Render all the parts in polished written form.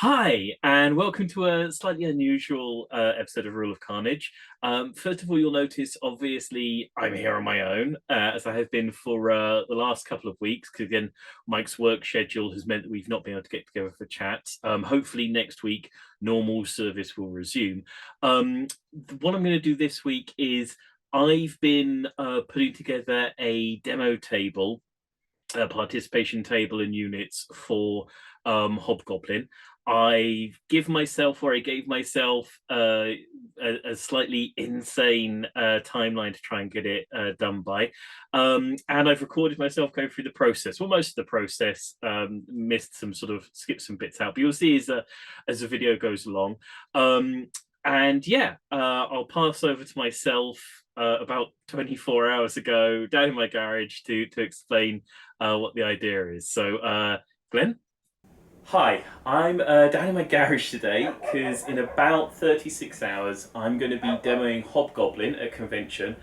Hi, and welcome to a slightly unusual episode of Rule of Carnage. First of all, you'll notice, obviously, I'm here on my own, as I have been for the last couple of weeks, because again, Mike's work schedule has meant that we've not been able to get together for chats. Hopefully, next week, normal service will resume. What I'm going to do this week is I've been putting together a demo table, a participation table and units for Hobgoblin. I gave myself a slightly insane timeline to try and get it done by, and I've recorded myself going through the process. Well, most of the process, missed some sort of skipped some bits out, but you'll see as the video goes along. And yeah, I'll pass over to myself about 24 hours ago down in my garage to explain what the idea is. So, Glenn? Hi, I'm down in my garage today because in about 36 hours I'm going to be demoing Hobgoblin at a convention,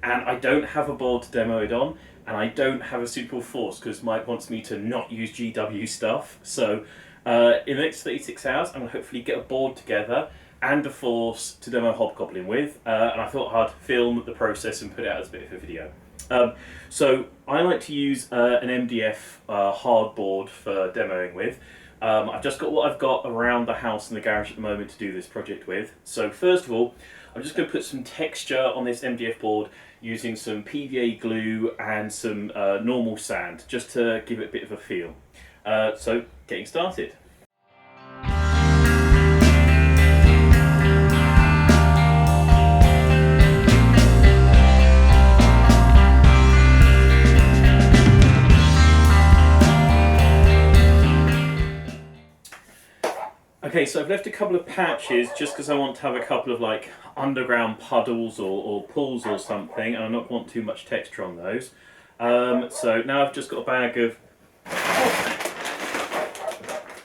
and I don't have a board to demo it on, and I don't have a suitable force because Mike wants me to not use GW stuff. So in the next 36 hours I'm going to hopefully get a board together and a force to demo Hobgoblin with, and I thought I'd film the process and put it out as a bit of a video. So I like to use an MDF hardboard for demoing with. I've just got what I've got around the house and the garage at the moment to do this project with. So first of all, I'm just going to put some texture on this MDF board using some PVA glue and some normal sand, just to give it a bit of a feel. So getting started. Okay, so I've left a couple of patches just because I want to have a couple of like underground puddles or pools or something, and I don't want too much texture on those. So now I've just got a bag of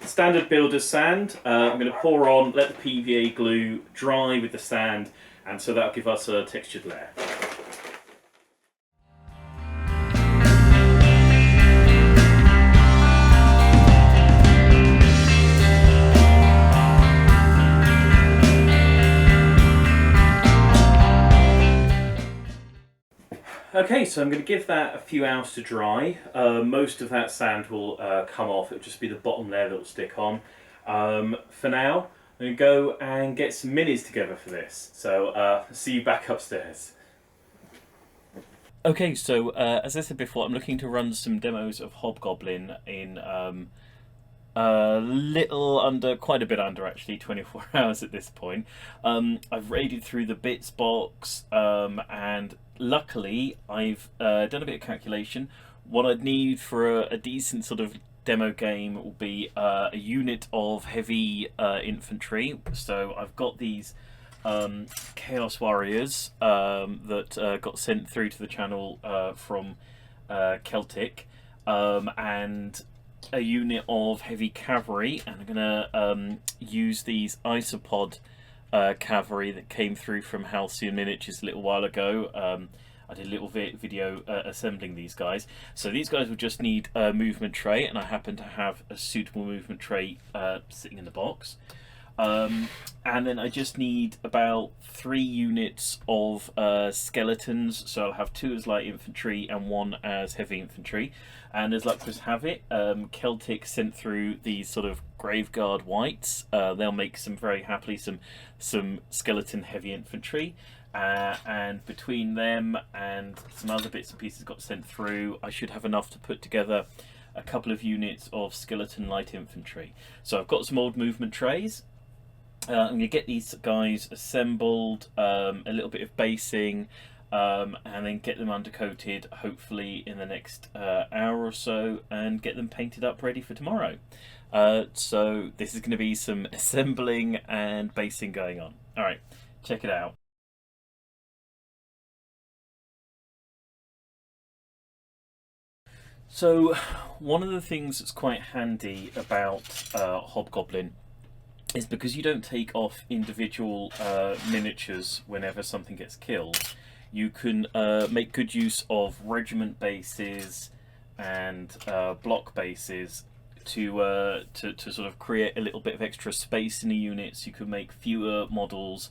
standard builder's sand. I'm going to pour on, let the PVA glue dry with the sand, and so that'll give us a textured layer. Okay, so I'm going to give that a few hours to dry. Most of that sand will come off. It'll just be the bottom layer that will stick on. For now, I'm going to go and get some minis together for this. So see you back upstairs. Okay, so as I said before, I'm looking to run some demos of Hobgoblin in quite a bit under actually, 24 hours at this point. I've raided through the bits box, and luckily I've done a bit of calculation. What I'd need for a decent sort of demo game will be a unit of heavy infantry. So I've got these Chaos Warriors that got sent through to the channel from Celtic, and a unit of heavy cavalry, and I'm gonna use these isopod cavalry that came through from Halcyon Miniatures a little while ago. I did a little video assembling these guys. So these guys will just need a movement tray, and I happen to have a suitable movement tray sitting in the box. And then I just need about 3 units of skeletons, so I'll have 2 as light infantry and 1 as heavy infantry. And as luck would have it, Celtic sent through these sort of Graveguard whites. They'll make some very happily some skeleton heavy infantry. And between them and some other bits and pieces got sent through, I should have enough to put together a couple of units of skeleton light infantry. So I've got some old movement trays. I'm going to get these guys assembled, a little bit of basing, and then get them undercoated hopefully in the next hour or so, and get them painted up ready for tomorrow. So this is going to be some assembling and basing going on. Alright, check it out. So one of the things that's quite handy about Hobgoblin is because you don't take off individual miniatures whenever something gets killed, you can make good use of regiment bases and block bases to sort of create a little bit of extra space in the units. You could make fewer models,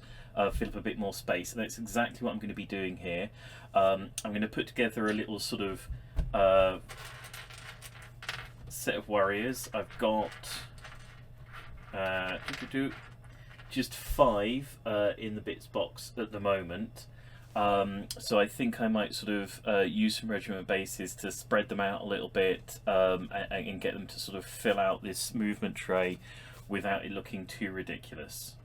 fill up a bit more space, and that's exactly what I'm going to be doing here. I'm going to put together a little sort of set of warriors. I've got just 5 in the bits box at the moment. So I think I might sort of use some regiment bases to spread them out a little bit, and get them to sort of fill out this movement tray without it looking too ridiculous.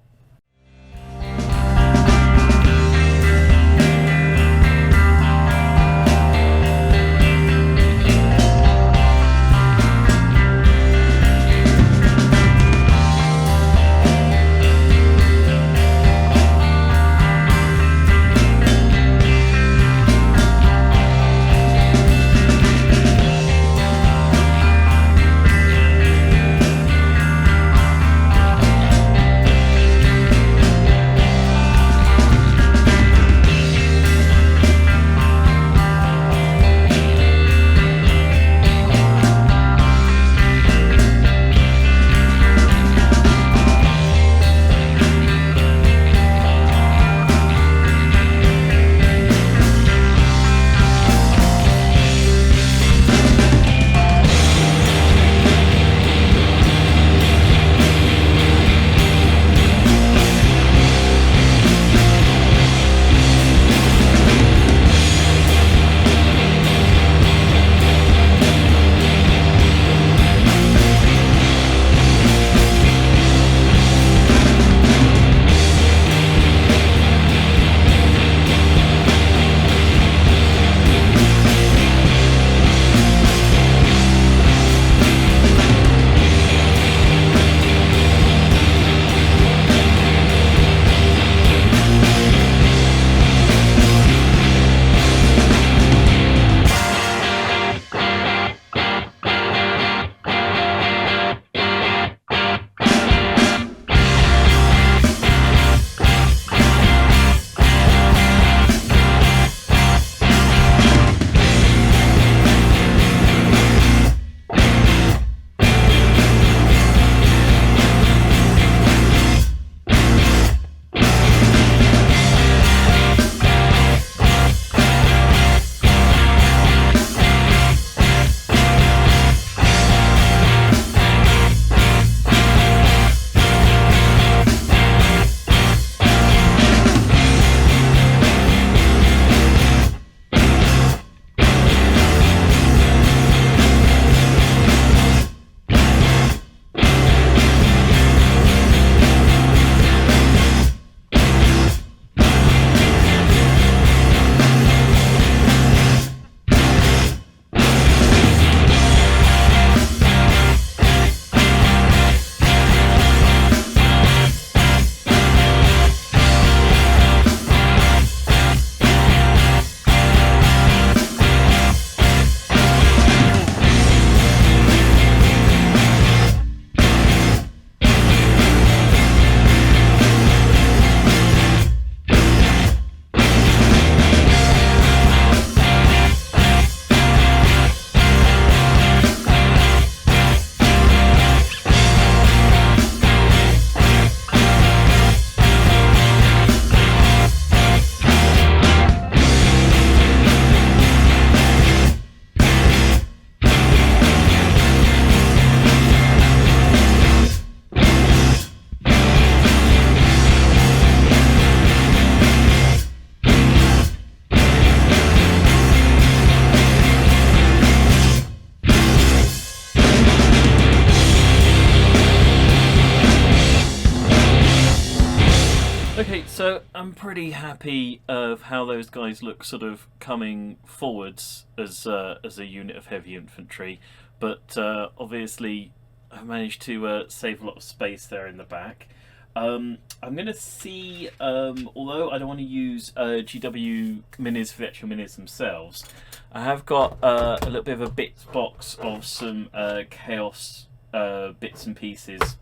Okay, so I'm pretty happy of how those guys look sort of coming forwards as a unit of heavy infantry, but obviously I managed to save a lot of space there in the back. I'm going to see, although I don't want to use GW minis for the actual minis themselves, I have got a little bit of a bits box of some chaos bits and pieces.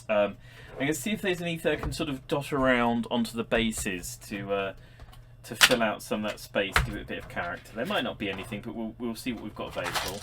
I'm going to see if there's anything I can sort of dot around onto the bases to fill out some of that space, give it a bit of character. There might not be anything, but we'll see what we've got available.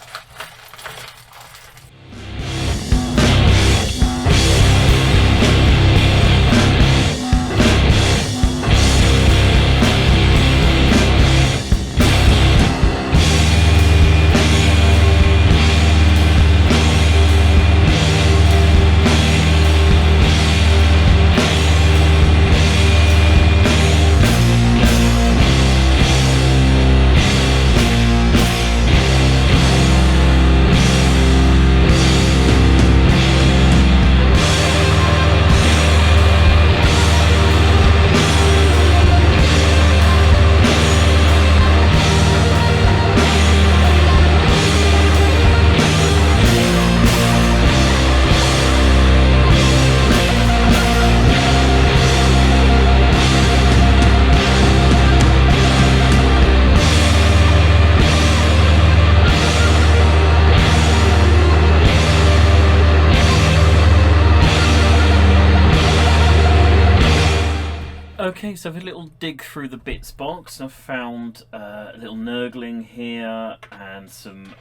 Okay, so I've had a little dig through the bits box. I've found a little Nurgling here and some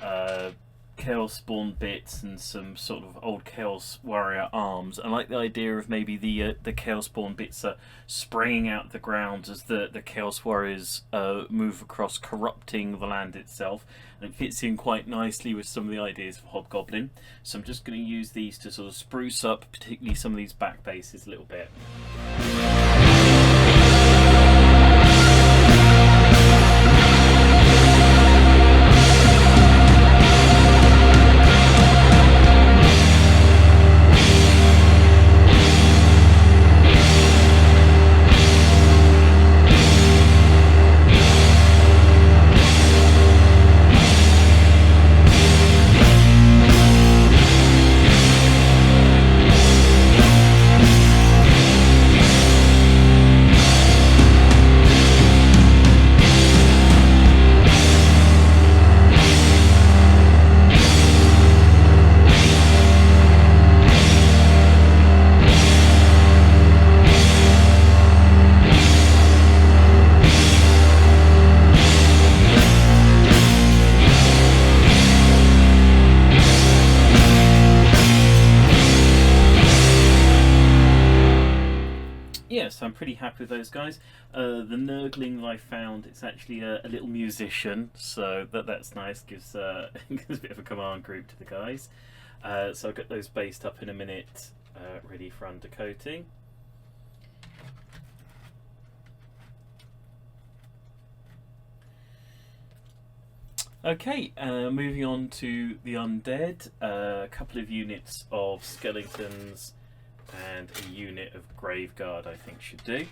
Chaos Spawn bits and some sort of old Chaos Warrior arms. I like the idea of maybe the Chaos Spawn bits are spraying out the ground as the Chaos Warriors move across, corrupting the land itself. And it fits in quite nicely with some of the ideas of Hobgoblin. So I'm just going to use these to sort of spruce up, particularly some of these back bases a little bit. Yes, I'm pretty happy with those guys. The Nurgling that I found, it's actually a little musician, so that's nice. Gives gives a bit of a command group to the guys. So I'll get those based up in a minute, ready for undercoating. Okay, moving on to the undead. A couple of units of skeletons and a unit of Graveguard I think should do.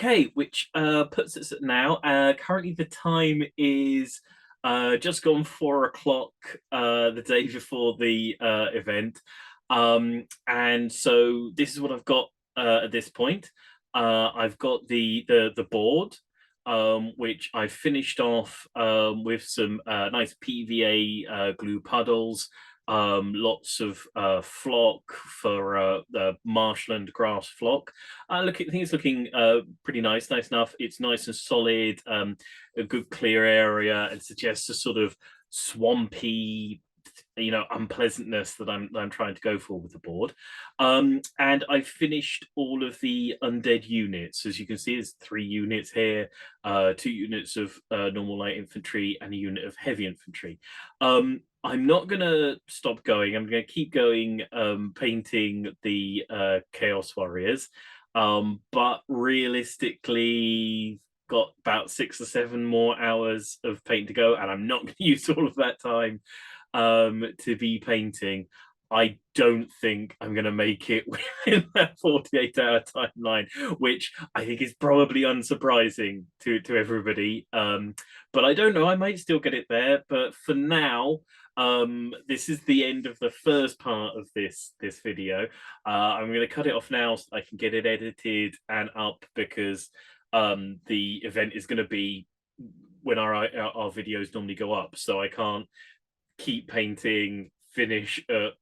Okay, which puts us at now. Currently, the time is just gone 4 o'clock the day before the event. And so this is what I've got at this point. I've got the board, which I finished off with some nice PVA glue puddles, lots of flock for the marshland grass flock. I think it's looking pretty nice enough. It's nice and solid, a good clear area, and suggests a sort of swampy, unpleasantness that I'm trying to go for with the board. And I finished all of the undead units. As you can see, there's 3 units here, 2 units of normal light infantry and a unit of heavy infantry. I'm not going to stop going. I'm going to keep going, painting the Chaos Warriors. But realistically, got about 6 or 7 more hours of paint to go, and I'm not going to use all of that time to be painting. I don't think I'm going to make it within that 48-hour timeline, which I think is probably unsurprising to everybody. But I don't know, I might still get it there. But for now, this is the end of the first part of this video. I'm going to cut it off now so I can get it edited and up, because the event is going to be when our videos normally go up, so I can't keep painting, finish at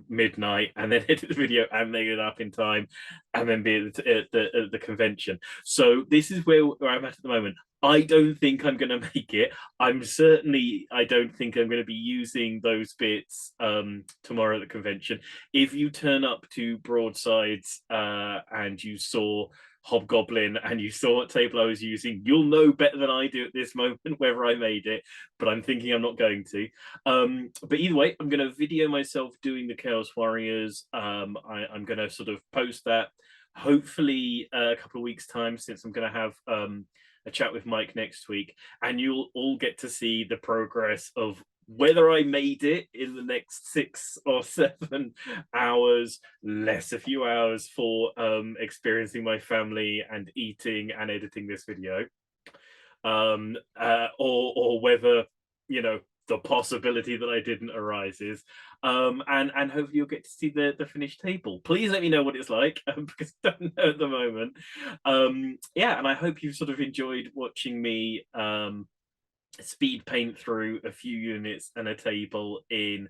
midnight, and then edit the video and make it up in time, and then be at the convention. So this is where I'm at the moment. I don't think I'm going to make it. I don't think I'm going to be using those bits tomorrow at the convention. If you turn up to Broadsides and you saw Hobgoblin and you saw what table I was using, you'll know better than I do at this moment whether I made it, but I'm thinking I'm not going to. But either way, I'm going to video myself doing the Chaos Warriors. I'm going to sort of post that hopefully a couple of weeks time, since I'm going to have a chat with Mike next week, and you'll all get to see the progress of whether I made it in the next 6 or 7 hours, less a few hours for experiencing my family and eating and editing this video, or whether the possibility that I didn't arises, and hopefully you'll get to see the finished table. Please let me know what it's like, because I don't know at the moment. Yeah, and I hope you've sort of enjoyed watching me speed paint through a few units and a table in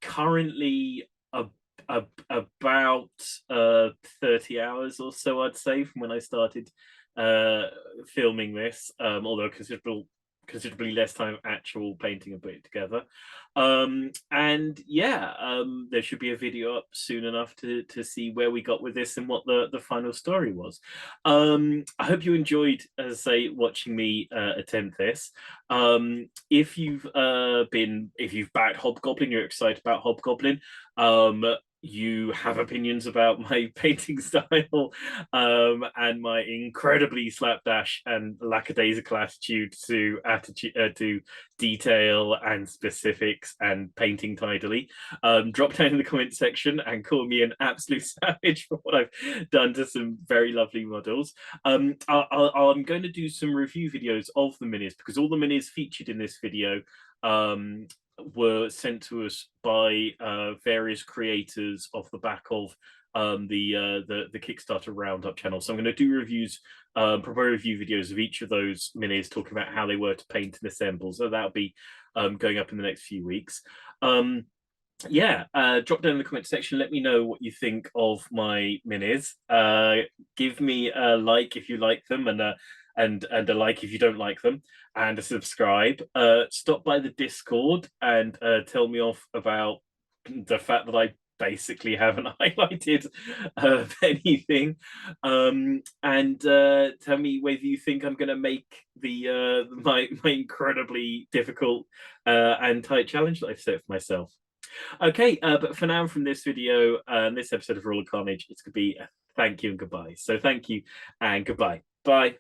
currently about 30 hours or so, I'd say, from when I started filming this, although considerably less time of actual painting and putting it together. And yeah, there should be a video up soon enough to see where we got with this and what the final story was. I hope you enjoyed, as I say, watching me attempt this. If you've backed Hobgoblin, you're excited about Hobgoblin, you have opinions about my painting style, and my incredibly slapdash and lackadaisical attitude to detail and specifics and painting tidily, drop down in the comment section and call me an absolute savage for what I've done to some very lovely models. I'm going to do some review videos of the minis, because all the minis featured in this video were sent to us by various creators off the back of the Kickstarter Roundup channel. So I'm going to do reviews, prepare review videos of each of those minis, talking about how they were to paint and assemble. So that'll be going up in the next few weeks. Yeah, drop down in the comment section, let me know what you think of my minis. Give me a like if you like them, and a like if you don't like them, and a subscribe. Stop by the Discord and tell me off about the fact that I basically haven't highlighted anything, and tell me whether you think I'm going to make my incredibly difficult and tight challenge that I've set for myself. Okay, but for now, from this video and this episode of Roller Carnage, it's going to be a thank you and goodbye. So thank you and goodbye. Bye.